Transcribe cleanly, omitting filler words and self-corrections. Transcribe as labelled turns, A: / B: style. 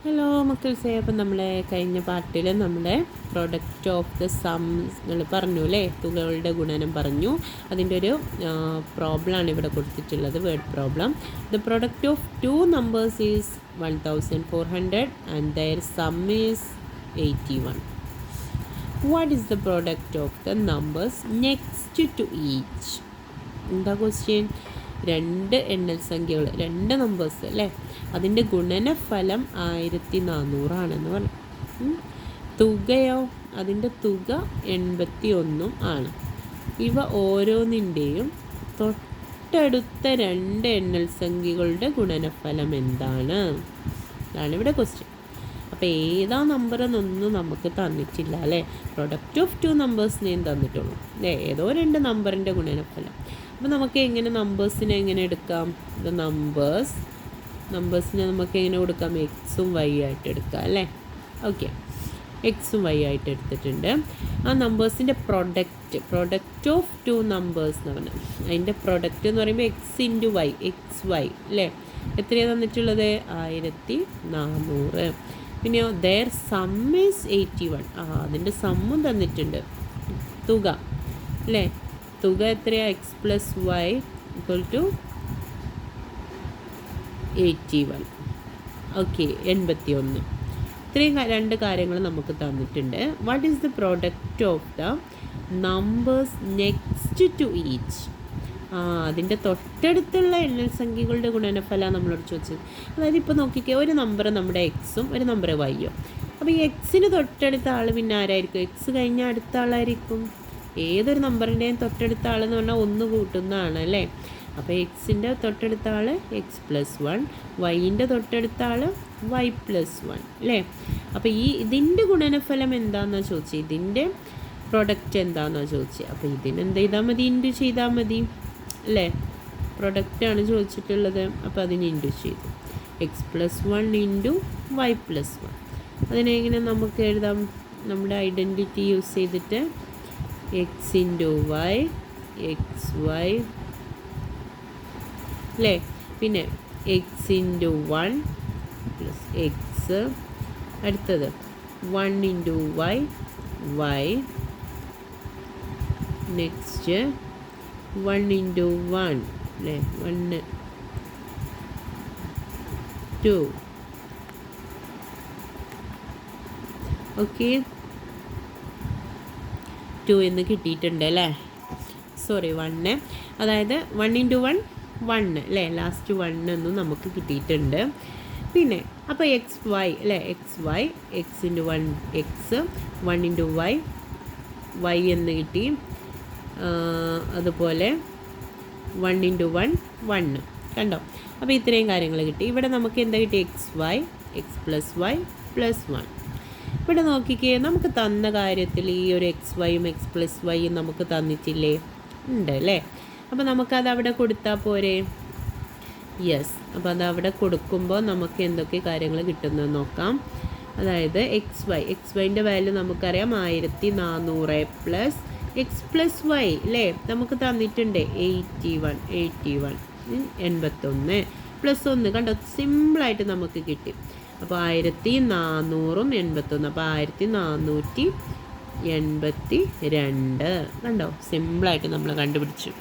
A: Hello മക്കൾസേ, അപ്പം നമ്മളെ കഴിഞ്ഞ പാർട്ടിൽ നമ്മുടെ പ്രൊഡക്റ്റ് ഓഫ് ദ സംസ് പറഞ്ഞു അല്ലേ, തുകകളുടെ ഗുണനം പറഞ്ഞു. അതിൻ്റെ ഒരു പ്രോബ്ലമാണ് ഇവിടെ കൊടുത്തിട്ടുള്ളത്, word problem. The product of two numbers is 1400 and their sum is 81. What is the product of the numbers next to each? എന്താ ക്വസ്റ്റ്യൻ? രണ്ട് എണ്ണൽ സംഖ്യകൾ, രണ്ട് നമ്പേഴ്സ് അല്ലേ, അതിൻ്റെ ഗുണനഫലം 1400 പറഞ്ഞു. തുകയോ, അതിൻ്റെ തുക 81 ആണ്. ഇവ ഓരോന്നിൻ്റെയും തൊട്ടടുത്ത രണ്ട് എണ്ണൽ സംഖ്യകളുടെ ഗുണനഫലം എന്താണ്? അതാണ് ഇവിടെ ക്വസ്റ്റ്യൻ. അപ്പോൾ ഏതാ നമ്പർ എന്നൊന്നും നമുക്ക് തന്നിട്ടില്ല അല്ലേ. പ്രൊഡക്റ്റ് ഓഫ് ടു നമ്പേഴ്സിനെയും തന്നിട്ടുള്ളൂ അല്ലേ, ഏതോ രണ്ട് നമ്പറിൻ്റെ ഗുണനഫലം. അപ്പോൾ നമുക്ക് എങ്ങനെ നമ്പേഴ്സിനെ എങ്ങനെ എടുക്കാം? ദ നമ്പേഴ്സിനെ നമുക്ക് എങ്ങനെ കൊടുക്കാം? എക്സും വൈ ആയിട്ട് എടുക്കാം അല്ലേ. ഓക്കെ, എക്സും വൈ ആയിട്ട് എടുത്തിട്ടുണ്ട്. ആ നമ്പേഴ്സിൻ്റെ പ്രൊഡക്റ്റ് ഓഫ് ടു നമ്പേഴ്സ് എന്ന് പറഞ്ഞാൽ അതിൻ്റെ പ്രൊഡക്റ്റ് എന്ന് പറയുമ്പോൾ X into Y, X Y അല്ലേ. എത്രയാണ് തന്നിട്ടുള്ളത്? 1400. പിന്നെയോ ദെയർ സം ഈസ് 81. അതിൻ്റെ സമ്മും തന്നിട്ടുണ്ട്, തുക അല്ലേ. തുക എത്രയാണ്? X plus Y equal to 81. Okay, 81. ഇത്രയും രണ്ട് കാര്യങ്ങൾ നമുക്ക് തന്നിട്ടുണ്ട്. What is the product of the numbers next to each? അതിൻ്റെ തൊട്ടടുത്തുള്ള എണ്ണൽ സംഖ്യകളുടെ ഗുണനഫലമാണ് നമ്മളോട് ചോദിച്ചത്. അതായത് ഇപ്പോൾ നോക്കിക്കേ, ഒരു നമ്പർ നമ്മുടെ എക്സും ഒരു നമ്പർ വൈയും. അപ്പോൾ ഈ എക്സിന് തൊട്ടടുത്ത ആൾ പിന്നെ ആരായിരിക്കും? എക്സ് കഴിഞ്ഞാൽ അടുത്ത ആളായിരിക്കും. ഏതൊരു നമ്പറിൻ്റെയും തൊട്ടടുത്ത ആളെന്ന് പറഞ്ഞാൽ 1 കൂട്ടുന്നതാണ് അല്ലേ. അപ്പോൾ എക്സിൻ്റെ തൊട്ടടുത്ത ആൾ എക്സ് പ്ലസ് 1, വൈൻ്റെ തൊട്ടടുത്ത ആൾ വൈ പ്ലസ് 1 അല്ലേ. അപ്പോൾ ഇതിൻ്റെ ഗുണനഫലം എന്താണെന്നാണ് ചോദിച്ചത്, ഇതിൻ്റെ പ്രൊഡക്റ്റ് എന്താണെന്നാണ് ചോദിച്ചത്. അപ്പോൾ ഇതിനെന്ത് ചെയ്താൽ മതി? ഇൻറ്റു ചെയ്താൽ മതി അല്ലേ. പ്രൊഡക്റ്റാണ് ചോദിച്ചിട്ടുള്ളത്, അപ്പോൾ അതിന് ഇൻറ്റു ചെയ്തു. X plus 1 into Y plus 1. അതിനെങ്ങനെ നമുക്ക് എഴുതാം? നമ്മുടെ ഐഡൻറ്റിറ്റി യൂസ് ചെയ്തിട്ട് X into Y, X Y അല്ലേ. പിന്നെ എക്സ് ഇൻറ്റു 1 പ്ലസ് എക്സ്. അടുത്തത് 1 into Y, Y. Next 1 into 1 അല്ലേ, 1 2. ഓക്കെ, 2 എന്ന് കിട്ടിയിട്ടുണ്ട് അല്ലേ. സോറി, 1. അതായത് 1 ഇൻറ്റു 1 1 അല്ലേ, ലാസ്റ്റ് 1 എന്നും നമുക്ക് കിട്ടിയിട്ടുണ്ട്. പിന്നെ അപ്പോൾ എക്സ് വൈ അല്ലേ, X Y, X into 1 X, 1 into Y, Y എന്ന് കിട്ടി. അതുപോലെ 1 ഇൻറ്റു 1 1 കണ്ടോ. അപ്പോൾ ഇത്രയും കാര്യങ്ങൾ കിട്ടി. ഇവിടെ നമുക്ക് എന്താ കിട്ടി? X Y, X plus Y plus 1. ഇവിടെ നോക്കിക്കേ, നമുക്ക് തന്ന കാര്യത്തിൽ ഈ ഒരു എക്സ് വൈയും എക്സ് പ്ലസ് വൈയും നമുക്ക് തന്നിട്ടില്ലേ? ഉണ്ട് അല്ലേ. അപ്പോൾ നമുക്കത് അവിടെ കൊടുത്താൽ പോരെ? യെസ്. അപ്പോൾ അത് അവിടെ കൊടുക്കുമ്പോൾ നമുക്ക് എന്തൊക്കെ കാര്യങ്ങൾ കിട്ടുന്നത് നോക്കാം. അതായത് എക്സ് വൈൻ്റെ വാല്യൂ നമുക്കറിയാം 1400 പ്ലസ് എക്സ് പ്ലസ് വൈ അല്ലേ, നമുക്ക് തന്നിട്ടുണ്ട് 81 പ്ലസ് 1 കണ്ടോ, സിമ്പിളായിട്ട് നമുക്ക് കിട്ടി. അപ്പോൾ 1400ഉം 81, അപ്പോൾ 1482 കണ്ടോ, സിമ്പിളായിട്ട് നമ്മൾ കണ്ടുപിടിച്ചു.